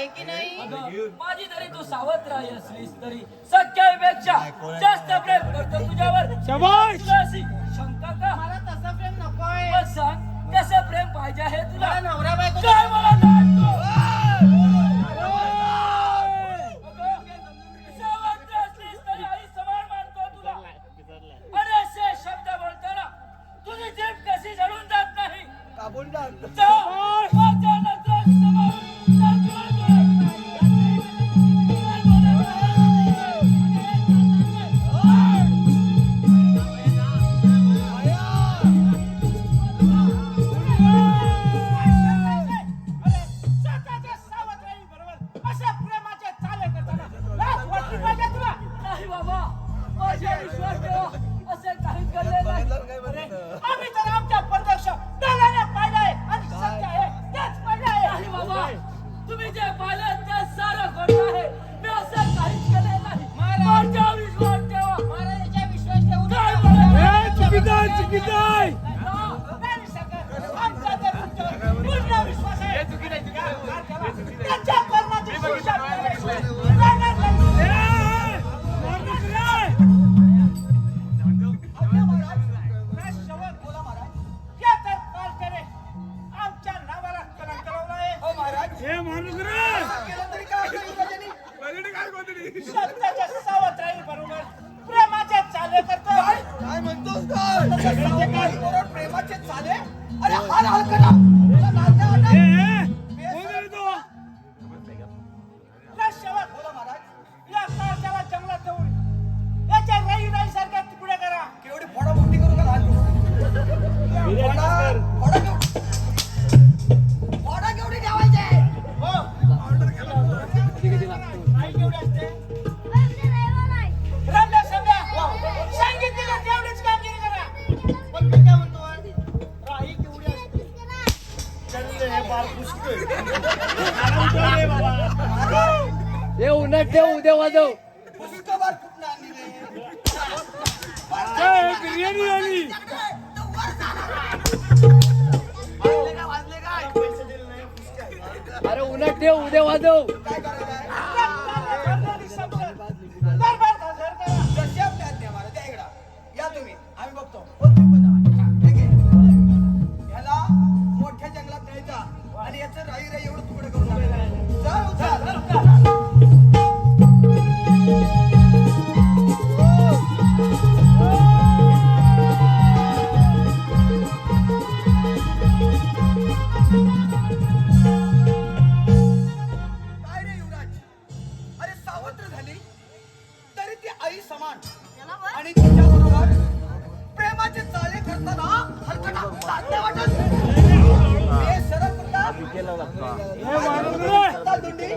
आहे की नाही? अगं, माझी जरी तू सावत्र आई असलीस तरी सख्यापेक्षा जास्त प्रेम करतो तुझ्यावर. शाबास. तुला अशी शंका का? मला तसं प्रेम नकोय. मग सांग कसं प्रेम पाहिजे आहे तुला? मला नवरा बायको काय मला जाणतो? सावत्र असलीस तरी आई समान मानतो तुला. आणि असे शब्द बोलताना तुझी जीभ कशी जळून जात नाही? जा, माझ्या नजरेत समोरून स्वतःच्या सावत्राईबरोबर अशा प्रेमाच्या चाले करताना लाज वाटली पाहिजे तुला. नाही बाबा, माझ्या विश्वास ठेवा, असे काही घडले नाही. आम्ही तर आमच्या प्रत्यक्ष डोळ्याने पाहिलंय आणि सत्य आहे तेच पाहिलं आहे. नाही बाबा, तुम्ही जे पाहिलं ते सारं खोटं आहे. मी असं काहीच केले नाही. माझ्या विश्वास ठेवा. महाराजांच्या विश्वास ठेवून काय बोलत ए, चुकीचं चुकीचं आहे. नाही सगळं आमचा तर तुमच्यावर पूर्ण विश्वास आहे. त्यांच्या कर्माची शिक्षा केल्याशिवाय राहणार नाही. ए, मारू नका रे. अरे महाराज, काय शवक बोला महाराज. या तर कारखाने आमच्या नावाला कलंक लावलाय. हो महाराज, ए, मारू नका रे. केलं तरी काय होईल युवराजांनी? स्वतःच्या सावत्राईबरोबर प्रेमाचे चाले करतो. काय म्हणतोस काय? प्रेमाचे चाले? अरे हाल हाल करा. ए, कोण रे तो? या शवक बोला महाराज. या कारखान्याला जंगलात ठेवून याच्या राई सारख्या तुकडे करा. केवढी फोडा मोठी करू का लहान फोडा केवढी ठेवायचे? हो. काय केवढे असते? रमल्या सगळ्या. सांगितलेलं तेवढीच कामगिरी करा. पण मी काय म्हणतो, राई केवढी असते? हे उन्हात ठेव, उद्या वाजव. पुष्कळ बार कुठनं आणली रे? ए, बिर्याणी आली. वाजले काय? अरे उन्हात ठेव, उद्या वाजव. काय करायचं? दरबार हजर करा. जशी आपल्या आज्ञा महाराज, त्या इकडं. या तुम्ही, आम्ही बघतो. हो, तुम्ही पण जा. ठीक आहे. याला मोठ्या जंगलात न्यायचा आणि याचं राई राई एवढं तुकडे करून टाकायचं. चल. काय रे युवराज? अरे सावत्र झाली तरी ती आई समान आणि तिच्याबरोबर प्रेमाचे चाले करताना हलकटा लाजण्या वाटत. हे शरद कुठला? ए, मारू नका रे. कुठला दुंडी?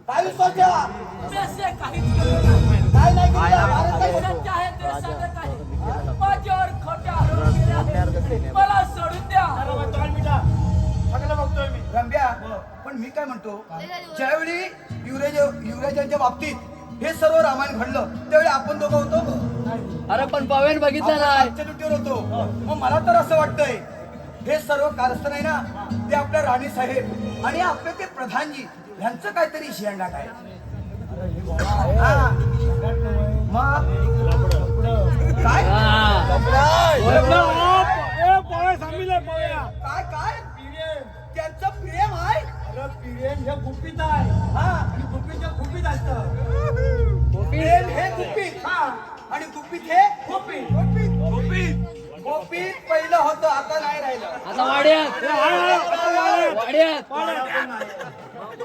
काय विश्वास ठेवा? मी असे काहीच केले नाही. काय नाही केलं? भारत काय बोलतो? सत्य आहे ते सांगत आहे. माझ्यावर खोटे आरोप केले आहेत. मला सोडून द्या. सगळं बघतोय मी. रंब्या, पण मी काय म्हणतो, ज्यावेळी युवराजांच्या बाबतीत हे सर्व रामायण घडलं त्यावेळी आपण दोघं होतो. अरे पण पवेन बघितलं नाही. आजच्या ड्युटीवर होतो. मग मला तर असं वाटतंय हे सर्व कारस्थान आहे ना, ते आपल्या राणी साहेब आणि आपले ते प्रधानजी यांचं काहीतरी शेंगाट आहे. हा. मग काय ओरडला, ए, पळ्या थांबिले, पळ्या. काय काय त्यांचं प्रेम आहे. प्रेम हे गुपित आहे. हा, आणि गुपित हे गुपित असतं. प्रेम हे गुपित. हा. आणि गुपित हे गुपित. गुपित पहिलं होतं, आता नाही राहिलं. आता वाड्यात ए, हाय, हाय, वाड्यात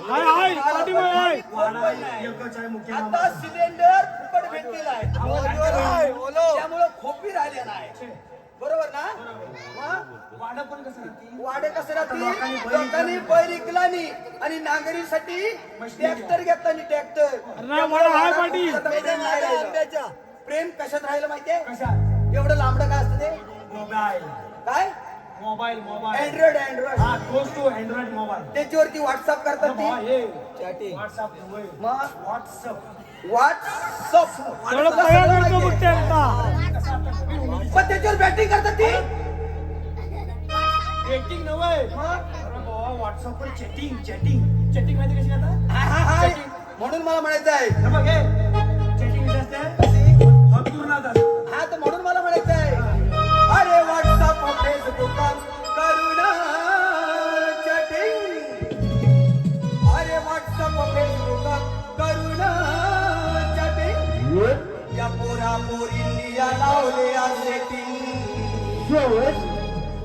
हाय, हाय, पाठीमागे हाय. आता सिलेंडर फुकट भेटलेला आहे. त्यामुळं खोपी राहिले नाही. बरोबर ना? मग वाडं पण कसं राहते? वाडे कसं राहतील? लोकांनी बैल इकलानी आणि नांगरीसाठी ट्रॅक्टर घेतला ट्रॅक्टर. अरे, मला हाय पाटी. प्रेम कशात राहिलं माहितीये? कशात? एवढं लांबडं काय असतं ते? मोबाईल. काय? मोबाईल. अँड्रॉइड. हा, तोच तो अँड्रॉइड मोबाईल. त्याच्यावरती व्हॉट्सअप करतात ती. हे चॅटिंग. व्हॉट्सअप. मग व्हॉट्सअप. व्हॉट्सअप थोडं पळ्या करतो बघ ते आता. पण त्याच्यावर बॅटिंग करतात ती. डेटिंग नव्हे. मग अरे बाबा, व्हॉट्सअप व्हॉट्सअपवर चॅटिंग माहिती कशी करतात? हा. Chatting. म्हणून मला म्हणायचं आहे हे बघ हे चॅटिंग असते हतुरणात असते. हा तर म्हणून मला म्हणायचं आहे अरे व्हॉट्सअप फेसबुक करुणा चॅटिंग अरे व्हॉट्सअप फेसबुक करुणा चॅटिंग या पोरा पोरींनी या लावले सेटिंग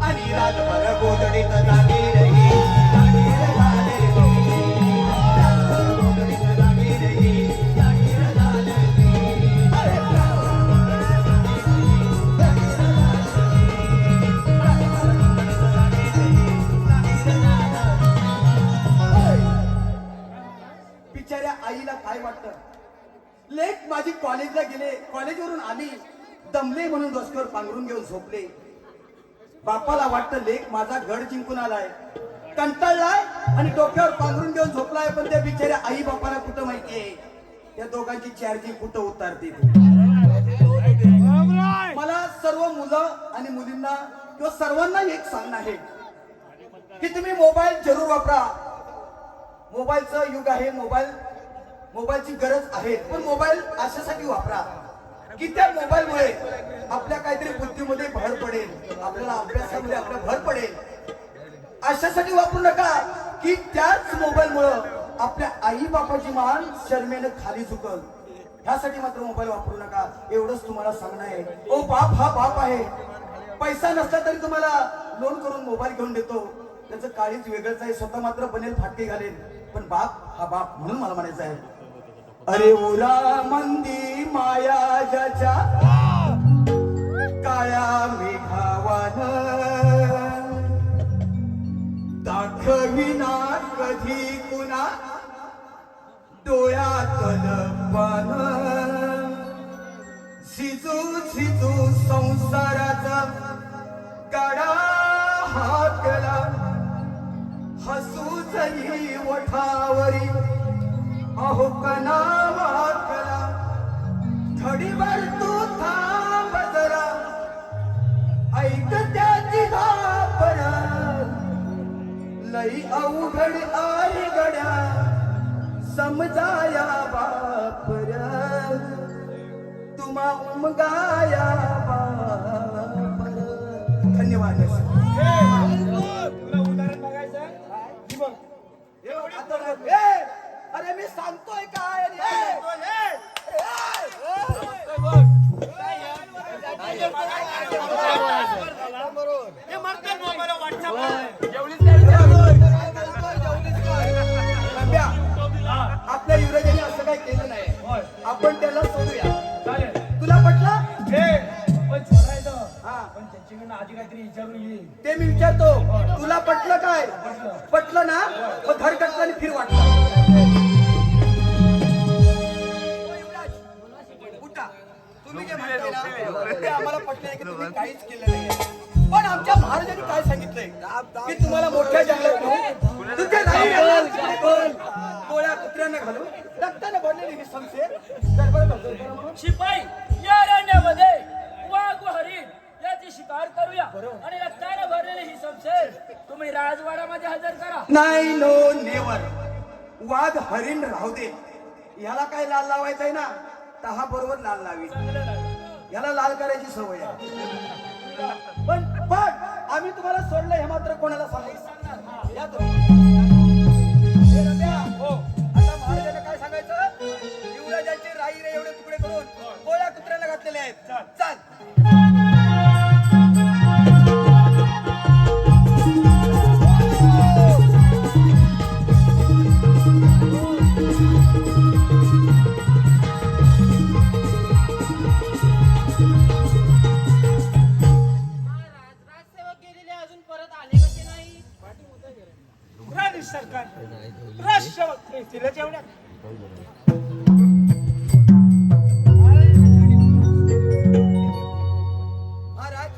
आणि रातभर गोधडीत जागी रही जागीर झाले मी. रातभर गोधडीत जागी रही जागीर झाले मी. अरे बिचाऱ्या आईला काय वाटतं लेक माझी कॉलेजला गेले कॉलेजवरून आली दमले म्हणून रस्त्यावर पांघरून घेऊन झोपले बापाला वाटतं लेक माझा गड जिंकून आलाय कंटाळलाय आणि डोक्यावर पांघरून घेऊन झोपलाय पण त्या बिचाऱ्या आई बापाला कुठं माहितीये त्या दोघांची चार्जिंग कुठं उतारते ती. बरोबर आहे. मला सर्व मुलं आणि मुलींना किंवा सर्वांना एक सांगणं आहे की तुम्ही मोबाईल जरूर वापरा मोबाईलचं युग आहे मोबाईलची गरज आहे पण मोबाईल अशासाठी वापरा की त्या मोबाईलमुळे आपल्या काहीतरी बुद्धीमध्ये भर पडेल आपल्याला अभ्यासामध्ये आपल्या भर पडेल अशासाठी वापरू नका की त्याच मोबाईलमुळं आपल्या आई बापाची मान शर्मेनं खाली झुकल ह्यासाठी मात्र मोबाईल वापरू नका एवढंच तुम्हाला सांगणं आहे ओ बाप हा बाप आहे पैसा नसला तरी तुम्हाला लोन करून मोबाईल घेऊन देतो त्याचं काळीच वेगळंच आहे स्वतः मात्र बनेल फाटके घालेल पण बाप हा बाप म्हणून मला म्हणायचं आहे अरे उरा मंदी माया ज्याच्या काळ्या मेघावान दाखविना कधी कुणा डोळ्यातल पान झिजू झिजू संसाराचा गाडा हाकला हसू जरी वठावरी अहो कना वाकला थडीवर तू थांब जरा ऐक त्याची धापर लई अवघड आई गड्या समजाया बापर तुम्हा उमगाया बापर धन्यवाद तुला उदाहरण बघायचं ही बघ अरे मी सांगतोय काय आपल्या युवराजाने असं काही केलं नाही आपण त्याला सोडूया चालेल तुला पटलं पण सोडायचं हा पण त्याच्याकडनं आधी काहीतरी विचारून येईल ते मी विचारतो तुला पटलं काय पटलं ना मग घर कटलं आणि फिर वाटलं उठा तुम्ही जे म्हणताय ना ते आम्हाला पटलंय की तुम्ही काहीच केलं नाही पण आमच्या महाराजांनी काय सांगितलंय की तुम्हाला मोठ्या जंगलात नेऊन तुमच्या गोळ्या कुत्र्यांना घालून रक्ताने भरलेली ही शमशेर दरबारात हजर करा म्हणून शिपाई या अरण्यामध्ये वाघ व हरिण याची शिकार करूया आणि रक्ताने भरलेली ही शमशेर तुम्ही राजवाड्यामध्ये हजर करा. नाही नो नेवर वाघ हरिण राहू दे ह्याला काय लाल लावायचंय ना तहा बरोबर लाल लावी चांगलं लागलं. ह्याला लाल करायची सवय आहे पण आम्ही तुम्हाला सोडलं हे मात्र कोणाला सांगायचं या तुम्ही हे रम्या, आता महाराजांना काय सांगायचं युवराजांचे राई रे एवढे तुकडे करून गोळ्या कुत्र्याला घातलेले आहेत चाल राजसेवक गेलेले अजून परत आले कसे नाही राणी सरकार राष्ट्रवत तिला जेवढ्या महाराज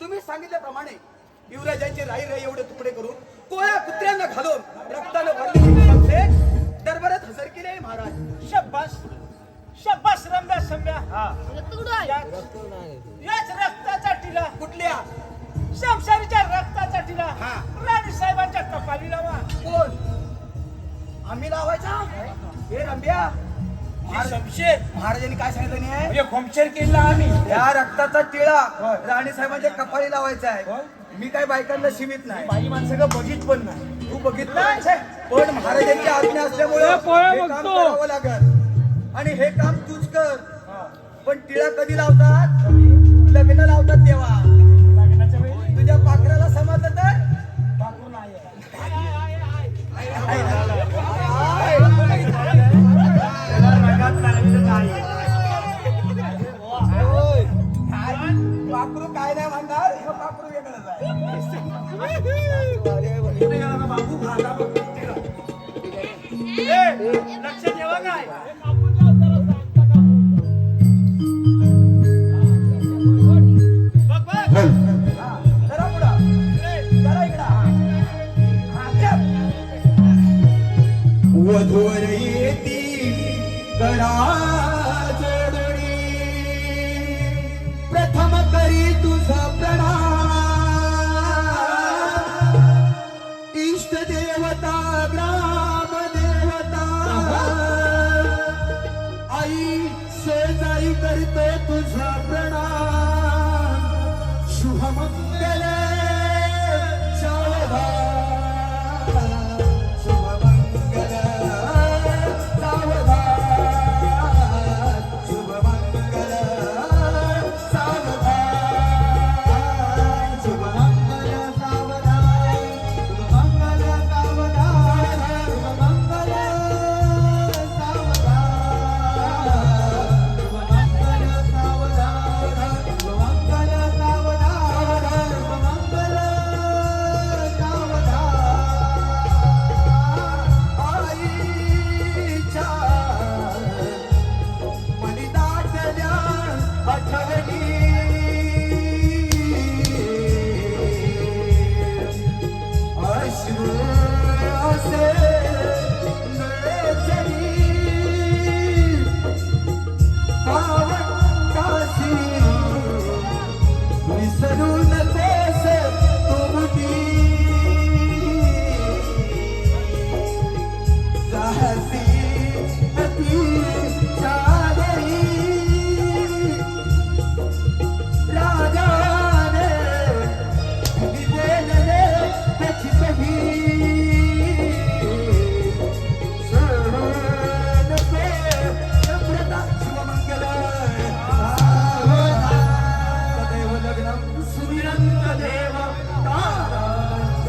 तुम्ही सांगितल्याप्रमाणे युवराजांचे राई राई एवढे तुकडे करून गोळ्या कुत्र्यांना घालून रक्तानं भरलेली शमशेर दरबारात हजर केले आहे महाराज शब्बास शब्बास रम्या सम्या याच रक्ताचा टिला कुठल्या शमशारीच्या रक्ताचा टिला हा. राणी साहेबांच्या कपाली आम्ही लावायचा हे रंब्या शमशेर महाराजांनी काय सांगितलं नाही म्हणजे खोमशेर केला आम्ही या रक्ताचा टिळा राणी साहेबांच्या कपाळी लावायचा आहे मी काय बायकांना शिवित नाही बाई माणसं का बघित पण नाही तू बघितलं पण महाराजांची आज्ञा असल्यामुळे हे काम करावं लागत आणि हे काम तूच कर पण टिळा कधी लावतात लग्न लावतात तेव्हा लग्नाच्या वेळी तुझ्या पाखराला समजलं तर बाकरू नाही पाखरू काय नाही म्हणणार हे पाखरू वेगळंच आहे लक्ष ठेवा काय जरा पुढं जरा इकडं वधूवर येती गळा जोडणी प्रथम करी तुझा प्रणाम इष्ट देवता ग्राम देवता आई शेजारी करतो तुझा प्रणाम शुभमंगल सावधान शुभमंगल सावधान शुभमंगल सावधान शुभमंगल सावधान शुभमंगल सावधान शुभमंगल विसरून तेस तुमती साहसी अति सागरी राजाने दिलेले त्याची सही सोडून ते नम्रता शिवमंगल सदैव लग्नम सुविरंत देव तारानंद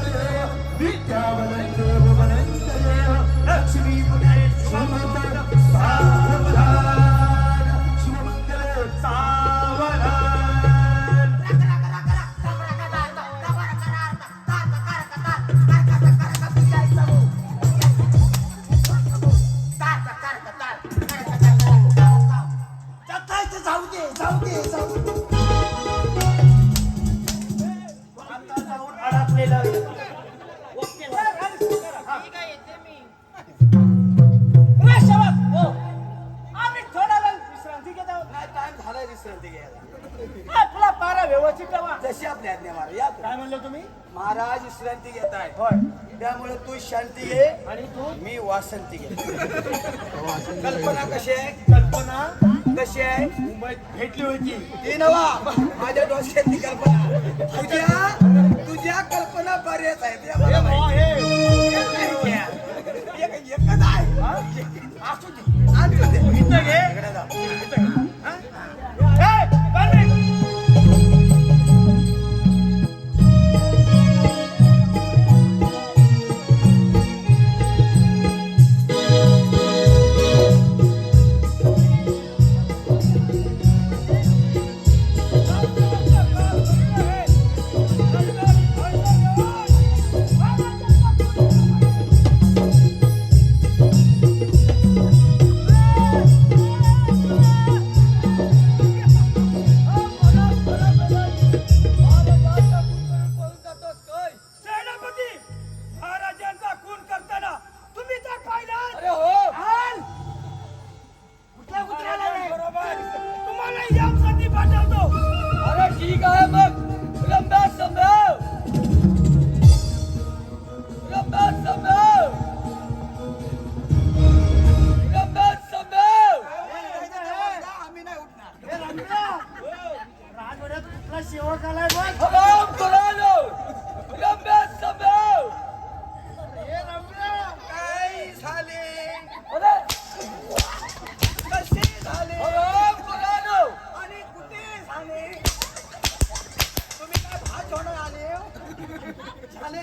देव विद्यावनंत देव वनंत देव लक्ष्मी शिवमंगल सावधान शिवमंगल सावधान जाऊ दे जाऊ दे जाऊ दे आता जाऊन अडकलेलं ठीक आहे येते मी रे शाबास. हो. आम्ही थोडा वेळ विश्रांती घेत आहोत. नाही टाइम झालाय विश्रांती घ्यायला आपला पारा व्यवस्थित ठेवा. जशी आपली आज्ञा महाराज या काय म्हणलं तुम्ही महाराज विश्रांती घेत आहे होय त्यामुळे तू शांती घे आणि तू मी वासंती घे कल्पना कशी आहे कल्पना कशी आहे मुंबईत भेटली होती ती नवा माझ्या डोक्यातली कल्पना तुझ्या कल्पना बऱ्याच आहेत या मला माहिती. एकच आहे असू दे आणतो ते. इथं घे इकडे जा. इथं घे हा? ए, बांधे.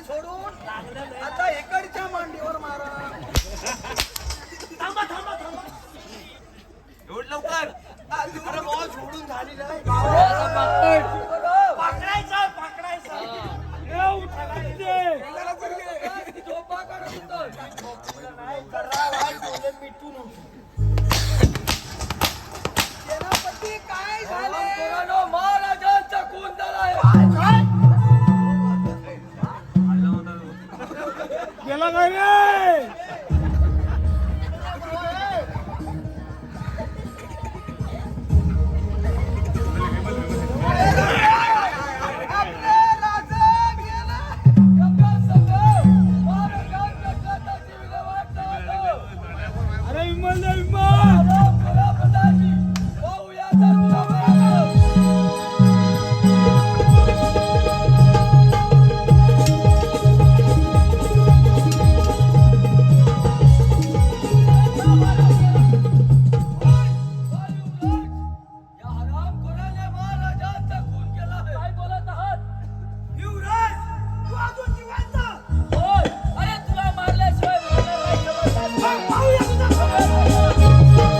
सोडून आता इकडच्या मांडीवर मारा. थांबा थांबा थांबा एवढं लवकर अरे बॉल सोडून झाली नाही पकडायचा पकडायचा सेनापती काय झाले? महाराजांचा खून झाला आहे. गेला काय रे आपले राजा गेला. अरे विमल विमल काय बोलत आहात? युवराज, तू अजून जिवंत. होय. अरे तुला मारल्याशिवाय बोलणार नाही. पाहूया तुझा स्वभाव.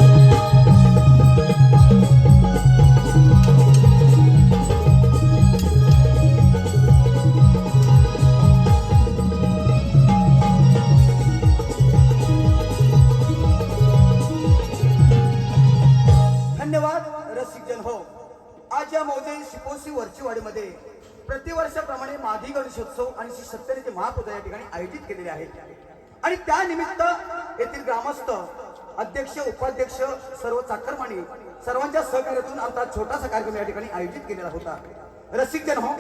धन्यवाद रसिकजन हो. आज या मौजे शिपोसी वरचीवाडीमध्ये प्रतिवर्षाप्रमाणे माधी गणेशोत्सव आणि श्री सत्यनेचे महापूजा या ठिकाणी आयोजित केलेले आहेत आणि त्यानिमित्त येथील ग्रामस्थ अध्यक्ष उपाध्यक्ष सर्व चाकरमानी सर्वांच्या सहकार्यातून आमचा छोटासा कार्यक्रम या ठिकाणी आयोजित केलेला होता. रसिकजन हो,